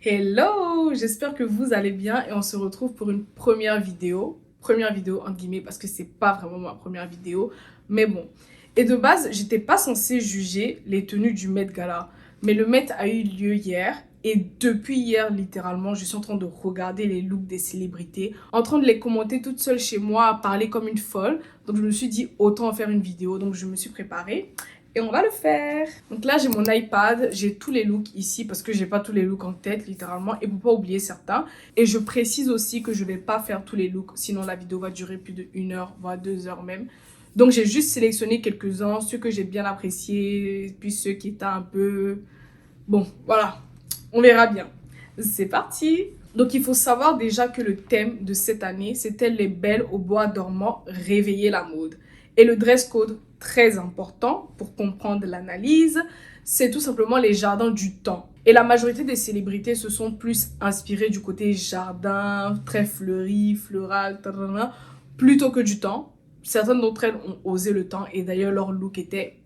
Hello, j'espère que vous allez bien et on se retrouve pour une première vidéo. Première vidéo entre guillemets parce que c'est pas vraiment ma première vidéo, mais bon. Et de base, j'étais pas censée juger les tenues du Met Gala, mais le Met a eu lieu hier et depuis hier littéralement, je suis en train de regarder les looks des célébrités, en train de les commenter toute seule chez moi, à parler comme une folle. Donc je me suis dit autant en faire une vidéo, donc je me suis préparée. Et on va le faire. Donc là, j'ai mon iPad, j'ai tous les looks ici parce que j'ai pas tous les looks en tête, littéralement, et pour pas oublier certains. Et je précise aussi que je vais pas faire tous les looks, sinon la vidéo va durer plus de 1 heure, voire 2 heures même. Donc j'ai juste sélectionné quelques-uns, ceux que j'ai bien appréciés, puis ceux qui étaient un peu... Bon, voilà, on verra bien. C'est parti! Donc il faut savoir déjà que le thème de cette année, c'était les belles au bois dormant, réveiller la mode. Et le dress code, très important pour comprendre l'analyse, c'est tout simplement les jardins du temps. Et la majorité des célébrités se sont plus inspirées du côté jardin, très fleuri, floral, plutôt que du temps. Certaines d'entre elles ont osé le temps et d'ailleurs leur look était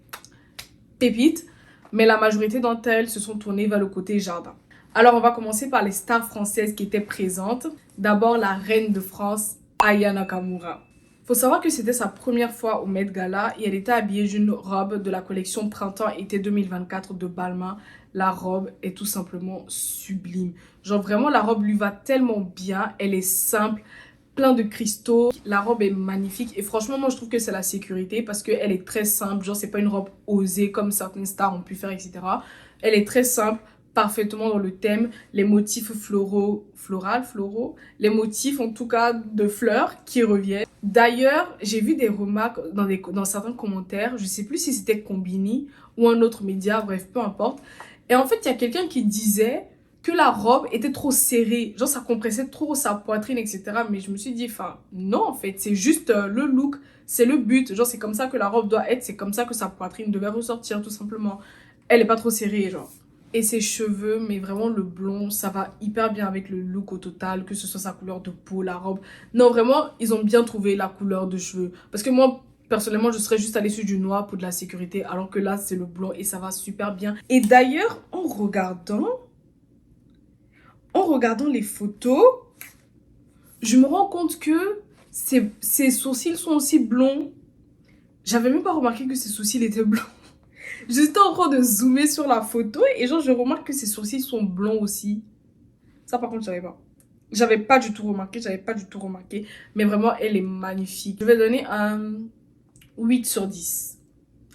pépite, mais la majorité d'entre elles se sont tournées vers le côté jardin. Alors on va commencer par les stars françaises qui étaient présentes. D'abord la reine de France, Aya Nakamura. Faut savoir que c'était sa première fois au Met Gala et elle était habillée d'une robe de la collection Printemps-été 2024 de Balmain. La robe est tout simplement sublime. Genre vraiment la robe lui va tellement bien, elle est simple, plein de cristaux. La robe est magnifique et franchement moi je trouve que c'est la sécurité parce qu'elle est très simple. Genre c'est pas une robe osée comme certaines stars ont pu faire, etc. Elle est très simple, parfaitement dans le thème, les motifs floraux, les motifs en tout cas de fleurs qui reviennent. D'ailleurs, j'ai vu des remarques dans certains commentaires, je sais plus si c'était Combini ou un autre média, bref, peu importe. Et en fait, il y a quelqu'un qui disait que la robe était trop serrée, genre ça compressait trop sa poitrine, etc. Mais je me suis dit, enfin, non en fait, c'est juste le look, c'est le but, genre c'est comme ça que la robe doit être, c'est comme ça que sa poitrine devait ressortir tout simplement. Elle est pas trop serrée, genre. Et ses cheveux, mais vraiment le blond, ça va hyper bien avec le look au total, que ce soit sa couleur de peau, la robe. Non, vraiment, ils ont bien trouvé la couleur de cheveux. Parce que moi, personnellement, je serais juste allée sur du noir pour de la sécurité, alors que là, c'est le blond et ça va super bien. Et d'ailleurs, en regardant les photos, je me rends compte que ses sourcils sont aussi blonds. J'avais même pas remarqué que ses sourcils étaient blonds. J'étais en train de zoomer sur la photo et genre je remarque que ses sourcils sont blonds aussi. Ça par contre je savais pas. J'avais pas du tout remarqué. Mais vraiment elle est magnifique. Je vais donner un 8 sur 10.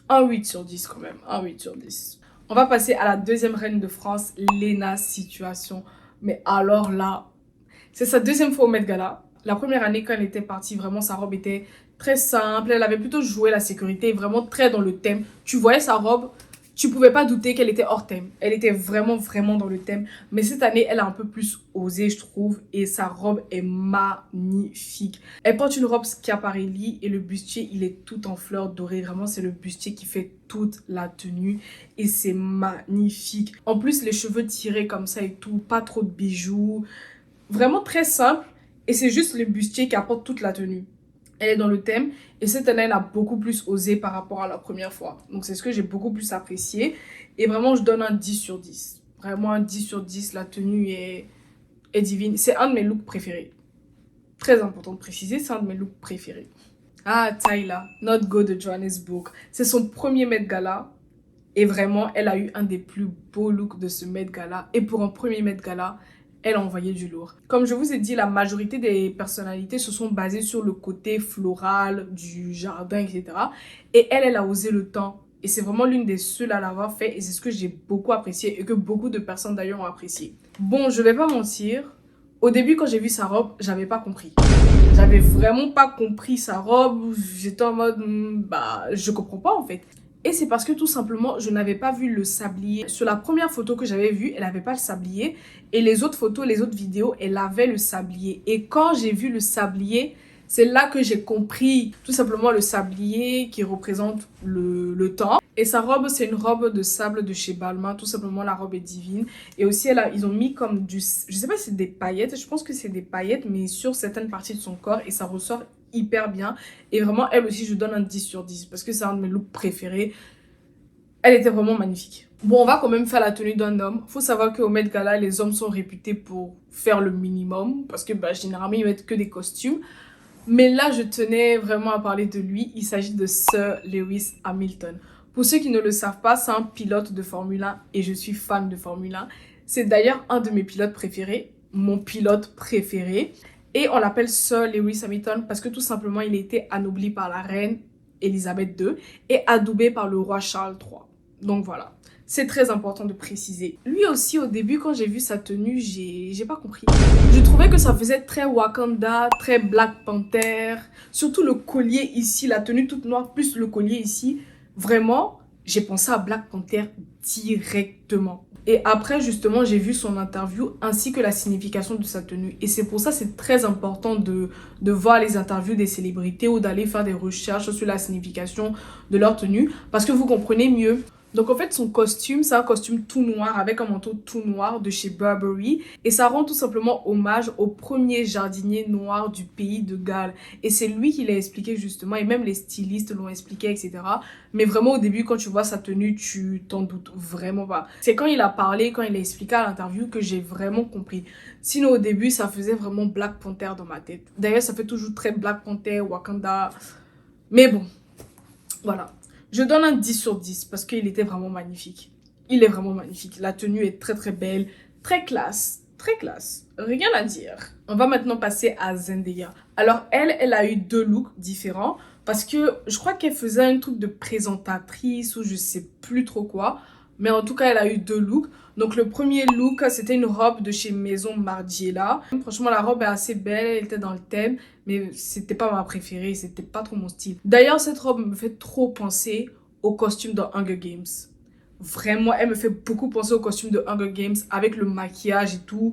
Un 8 sur 10 quand même. Un 8 sur 10. On va passer à la deuxième reine de France, Léna Situation. Mais alors là, c'est sa deuxième fois au Met Gala. La première année quand elle était partie, vraiment sa robe était très simple. Elle avait plutôt joué la sécurité, vraiment très dans le thème. Tu voyais sa robe, tu pouvais pas douter qu'elle était hors thème. Elle était vraiment, vraiment dans le thème. Mais cette année, elle a un peu plus osé, je trouve. Et sa robe est magnifique. Elle porte une robe Schiaparelli et le bustier, il est tout en fleurs dorées. Vraiment, c'est le bustier qui fait toute la tenue. Et c'est magnifique. En plus, les cheveux tirés comme ça et tout. Pas trop de bijoux. Vraiment très simple. Et c'est juste le bustier qui apporte toute la tenue. Elle est dans le thème et cette année, elle a beaucoup plus osé par rapport à la première fois. Donc, c'est ce que j'ai beaucoup plus apprécié. Et vraiment, je donne un 10 sur 10. Vraiment un 10 sur 10. La tenue est divine. C'est un de mes looks préférés. Très important de préciser, c'est un de mes looks préférés. Ah, Tyla, Not Go de Johannesburg. C'est son premier Met Gala. Et vraiment, elle a eu un des plus beaux looks de ce Met Gala. Et pour un premier Met Gala, elle a envoyé du lourd. Comme je vous ai dit, la majorité des personnalités se sont basées sur le côté floral, du jardin, etc. Et elle a osé le temps. Et c'est vraiment l'une des seules à l'avoir fait. Et c'est ce que j'ai beaucoup apprécié et que beaucoup de personnes d'ailleurs ont apprécié. Bon, je vais pas mentir. Au début, quand j'ai vu sa robe, j'avais pas compris. J'avais vraiment pas compris sa robe. J'étais en mode, bah, je comprends pas en fait. Et c'est parce que tout simplement, je n'avais pas vu le sablier. Sur la première photo que j'avais vue, elle n'avait pas le sablier. Et les autres photos, les autres vidéos, elle avait le sablier. Et quand j'ai vu le sablier, c'est là que j'ai compris tout simplement le sablier qui représente le temps. Et sa robe, c'est une robe de sable de chez Balmain. Tout simplement, la robe est divine. Et aussi, ils ont mis comme du... Je sais pas si c'est des paillettes. Je pense que c'est des paillettes, mais sur certaines parties de son corps. Et ça ressort hyper bien. Et vraiment, elle aussi, je donne un 10 sur 10. Parce que c'est un de mes looks préférés. Elle était vraiment magnifique. Bon, on va quand même faire la tenue d'un homme. Faut savoir qu'au Met Gala, les hommes sont réputés pour faire le minimum. Parce que bah, généralement, ils mettent que des costumes. Mais là, je tenais vraiment à parler de lui. Il s'agit de Sir Lewis Hamilton. Pour ceux qui ne le savent pas, c'est un pilote de Formule 1 et je suis fan de Formule 1. C'est d'ailleurs un de mes pilotes préférés, mon pilote préféré. Et on l'appelle Sir Lewis Hamilton parce que tout simplement, il a été anobli par la reine Elisabeth II et adoubé par le roi Charles III. Donc voilà. C'est très important de préciser. Lui aussi, au début, quand j'ai vu sa tenue, j'ai pas compris. Je trouvais que ça faisait très Wakanda, très Black Panther. Surtout le collier ici, la tenue toute noire, plus le collier ici. Vraiment, j'ai pensé à Black Panther directement. Et après, justement, j'ai vu son interview ainsi que la signification de sa tenue. Et c'est pour ça que c'est très important de voir les interviews des célébrités ou d'aller faire des recherches sur la signification de leur tenue. Parce que vous comprenez mieux. Donc en fait, son costume, c'est un costume tout noir avec un manteau tout noir de chez Burberry. Et ça rend tout simplement hommage au premier jardinier noir du pays de Galles. Et c'est lui qui l'a expliqué justement, et même les stylistes l'ont expliqué, etc. Mais vraiment au début, quand tu vois sa tenue, tu t'en doutes vraiment pas. C'est quand il a parlé, quand il a expliqué à l'interview que j'ai vraiment compris. Sinon au début, ça faisait vraiment Black Panther dans ma tête. D'ailleurs, ça fait toujours très Black Panther, Wakanda. Mais bon, voilà. Je donne un 10 sur 10 parce qu'il était vraiment magnifique. Il est vraiment magnifique. La tenue est très très belle, très classe, très classe. Rien à dire. On va maintenant passer à Zendaya. Alors elle a eu deux looks différents parce que je crois qu'elle faisait un truc de présentatrice ou je sais plus trop quoi. Mais en tout cas, elle a eu deux looks. Donc le premier look, c'était une robe de chez Maison Margiela. Franchement, la robe est assez belle, elle était dans le thème. Mais c'était pas ma préférée, c'était pas trop mon style. D'ailleurs, cette robe me fait trop penser au costume de Hunger Games. Vraiment, elle me fait beaucoup penser au costume de Hunger Games avec le maquillage et tout.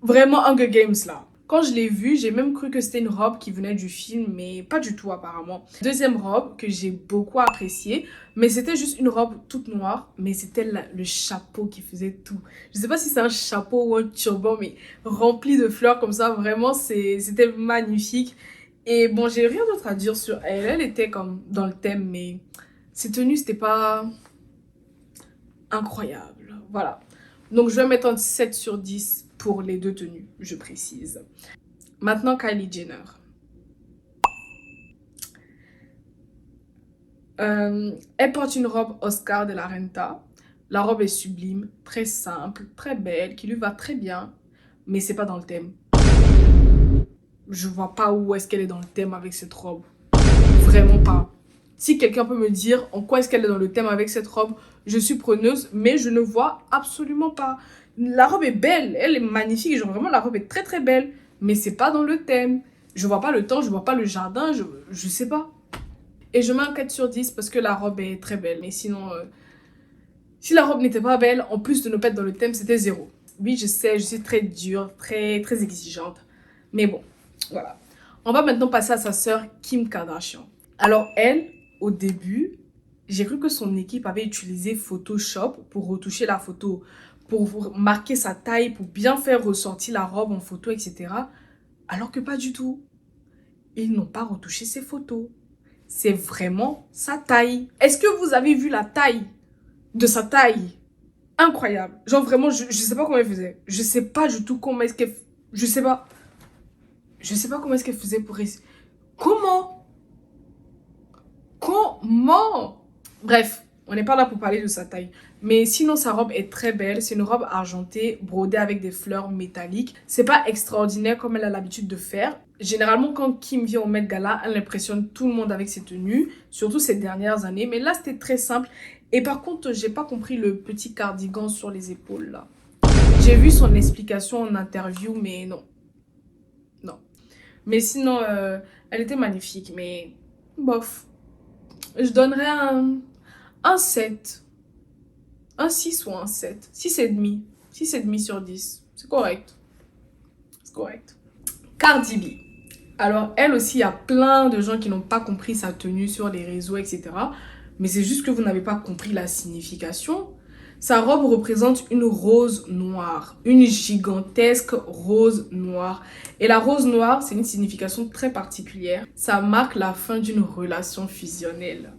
Vraiment Hunger Games là. Quand je l'ai vue, j'ai même cru que c'était une robe qui venait du film, mais pas du tout apparemment. Deuxième robe que j'ai beaucoup appréciée, mais c'était juste une robe toute noire, mais c'était le chapeau qui faisait tout. Je sais pas si c'est un chapeau ou un turban, mais rempli de fleurs comme ça, vraiment c'était magnifique. Et bon, j'ai rien d'autre à dire sur elle. Elle était comme dans le thème, mais ses tenues, c'était pas incroyable. Voilà. Donc, je vais mettre un 7 sur 10 pour les deux tenues, je précise. Maintenant, Kylie Jenner. Elle porte une robe Oscar de la Renta. La robe est sublime, très simple, très belle, qui lui va très bien, mais c'est pas dans le thème. Je vois pas où est-ce qu'elle est dans le thème avec cette robe. Vraiment pas. Si quelqu'un peut me dire en quoi est-ce qu'elle est dans le thème avec cette robe, je suis preneuse, mais je ne vois absolument pas. La robe est belle, elle est magnifique, genre vraiment la robe est très très belle, mais c'est pas dans le thème. Je vois pas le temps, je vois pas le jardin, je sais pas. Et je mets un 4 sur 10 parce que la robe est très belle, mais sinon, si la robe n'était pas belle, en plus de ne pas être dans le thème, c'était 0. Oui, je sais, je suis très dure, très très exigeante, mais bon, voilà. On va maintenant passer à sa sœur Kim Kardashian. Alors elle, au début, j'ai cru que son équipe avait utilisé Photoshop pour retoucher la photo, pour marquer sa taille, pour bien faire ressortir la robe en photo, etc. Alors que pas du tout. Ils n'ont pas retouché ses photos. C'est vraiment sa taille. Est-ce que vous avez vu la taille de sa taille? Incroyable. Genre vraiment, je sais pas comment elle faisait. Je sais pas du tout comment est-ce qu'elle... Je sais pas. Je sais pas comment est-ce qu'elle faisait pour... Comment? Comment? Bref, on n'est pas là pour parler de sa taille. Mais sinon, sa robe est très belle. C'est une robe argentée, brodée avec des fleurs métalliques. C'est pas extraordinaire comme elle a l'habitude de faire. Généralement, quand Kim vient au Met Gala, elle impressionne tout le monde avec ses tenues. Surtout ces dernières années. Mais là, c'était très simple. Et par contre, j'ai pas compris le petit cardigan sur les épaules, là. J'ai vu son explication en interview, mais non. Non. Mais sinon, elle était magnifique. Mais bof. Je donnerais un 7. Un 6 ou un 7. 6,5. 6,5 sur 10. C'est correct. C'est correct. Cardi B. Alors, elle aussi, il y a plein de gens qui n'ont pas compris sa tenue sur les réseaux, etc. Mais c'est juste que vous n'avez pas compris la signification. Sa robe représente une rose noire. Une gigantesque rose noire. Et la rose noire, c'est une signification très particulière. Ça marque la fin d'une relation fusionnelle.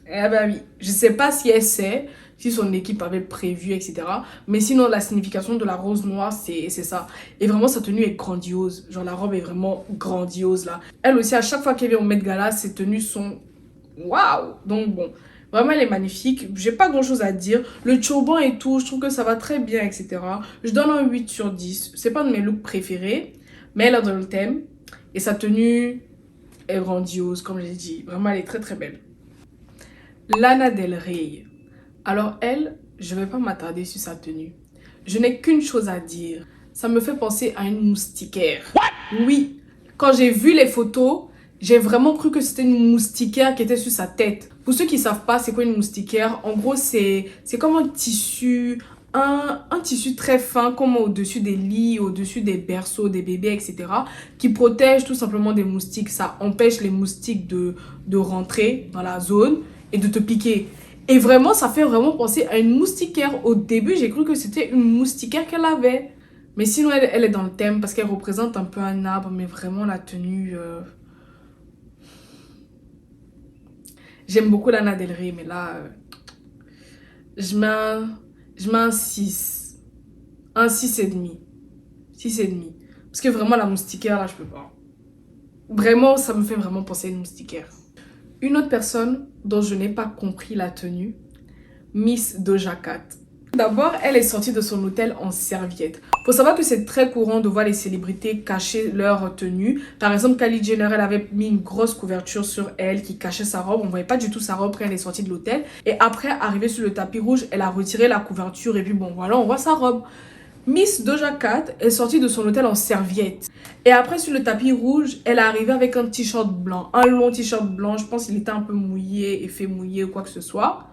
Eh ben oui, je sais pas si elle sait, si son équipe avait prévu, etc. Mais sinon, la signification de la rose noire, c'est ça. Et vraiment, sa tenue est grandiose. Genre, la robe est vraiment grandiose, là. Elle aussi, à chaque fois qu'elle vient au Met Gala, ses tenues sont... Waouh! Donc, bon, vraiment, elle est magnifique. J'ai pas grand-chose à dire. Le turban et tout, je trouve que ça va très bien, etc. Je donne un 8 sur 10. C'est pas de mes looks préférés, mais elle est dans le thème. Et sa tenue est grandiose, comme j'ai dit. Vraiment, elle est très, très belle. Lana Del Rey. Alors elle, je vais pas m'attarder sur sa tenue. Je n'ai qu'une chose à dire. Ça me fait penser à une moustiquaire. Oui, quand j'ai vu les photos, j'ai vraiment cru que c'était une moustiquaire qui était sur sa tête. Pour ceux qui ne savent pas c'est quoi une moustiquaire, en gros c'est comme un tissu, un tissu très fin comme au-dessus des lits, au-dessus des berceaux, des bébés, etc. qui protège tout simplement des moustiques. Ça empêche les moustiques de rentrer dans la zone et de te piquer. Et vraiment, ça fait vraiment penser à une moustiquaire. Au début, j'ai cru que c'était une moustiquaire qu'elle avait. Mais sinon, elle est dans le thème parce qu'elle représente un peu un arbre. Mais vraiment, la tenue... J'aime beaucoup Lana Del Rey, mais là... je mets un 6. Un 6,5. 6,5. Parce que vraiment, la moustiquaire, là, je peux pas. Vraiment, ça me fait vraiment penser à une moustiquaire. Une autre personne dont je n'ai pas compris la tenue, Miss Doja Cat. D'abord, elle est sortie de son hôtel en serviette. Faut savoir que c'est très courant de voir les célébrités cacher leur tenue. Par exemple, Kylie Jenner, elle avait mis une grosse couverture sur elle qui cachait sa robe. On ne voyait pas du tout sa robe quand elle est sortie de l'hôtel. Et après, arrivée sur le tapis rouge, elle a retiré la couverture et puis bon, voilà, on voit sa robe. Miss Doja Cat est sortie de son hôtel en serviette. Et après, sur le tapis rouge, elle est arrivée avec un t-shirt blanc. Un long t-shirt blanc. Je pense qu'il était un peu mouillé, effet mouillé ou quoi que ce soit.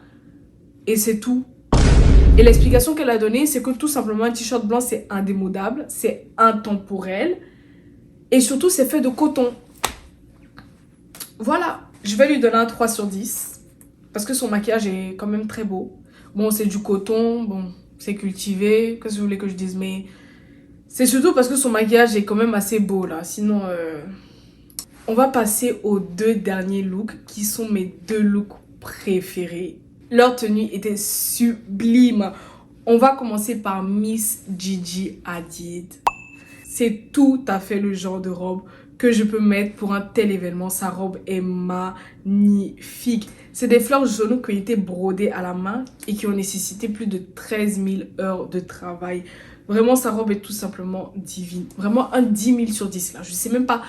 Et c'est tout. Et l'explication qu'elle a donnée, c'est que tout simplement, un t-shirt blanc, c'est indémodable. C'est intemporel. Et surtout, c'est fait de coton. Voilà. Je vais lui donner un 3 sur 10. Parce que son maquillage est quand même très beau. Bon, c'est du coton. Bon... c'est cultivé, qu'est-ce que vous voulez que je dise, mais c'est surtout parce que son maquillage est quand même assez beau là, sinon on va passer aux deux derniers looks qui sont mes deux looks préférés. Leur tenue était sublime. On va commencer par Miss Gigi Hadid. C'est tout à fait le genre de robe que je peux mettre pour un tel événement. Sa robe est magnifique. C'est des fleurs jaunes qui ont été brodées à la main et qui ont nécessité plus de 13 000 heures de travail. Vraiment, sa robe est tout simplement divine. Vraiment un 10 000 sur 10 là. Je sais même pas,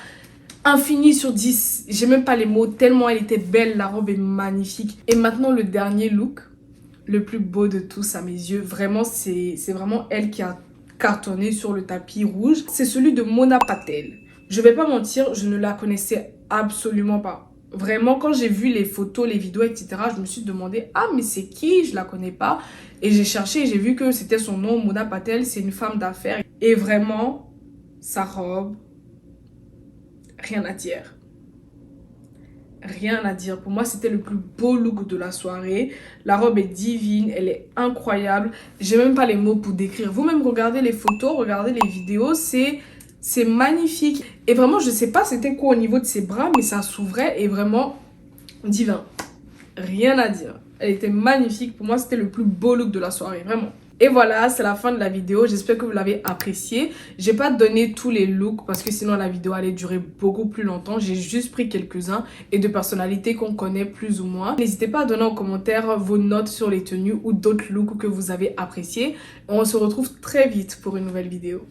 infini sur 10. J'ai même pas les mots tellement elle était belle. La robe est magnifique. Et maintenant, le dernier look, le plus beau de tous à mes yeux. Vraiment, c'est vraiment elle qui a cartonné sur le tapis rouge. C'est celui de Mona Patel. Je vais pas mentir, je ne la connaissais absolument pas. Vraiment, quand j'ai vu les photos, les vidéos, etc., je me suis demandé, ah, mais c'est qui? Je la connais pas. Et j'ai cherché et j'ai vu que c'était son nom, Mona Patel, c'est une femme d'affaires. Et vraiment, sa robe, rien à dire. Rien à dire. Pour moi, c'était le plus beau look de la soirée. La robe est divine, elle est incroyable. J'ai même pas les mots pour décrire. Vous-même, regardez les photos, regardez les vidéos, c'est magnifique. Et vraiment, je sais pas c'était quoi au niveau de ses bras, mais ça s'ouvrait et vraiment divin. Rien à dire. Elle était magnifique. Pour moi, c'était le plus beau look de la soirée, vraiment. Et voilà, c'est la fin de la vidéo. J'espère que vous l'avez apprécié. J'ai pas donné tous les looks parce que sinon la vidéo allait durer beaucoup plus longtemps. J'ai juste pris quelques-uns et de personnalités qu'on connaît plus ou moins. N'hésitez pas à donner en commentaire vos notes sur les tenues ou d'autres looks que vous avez appréciés. On se retrouve très vite pour une nouvelle vidéo.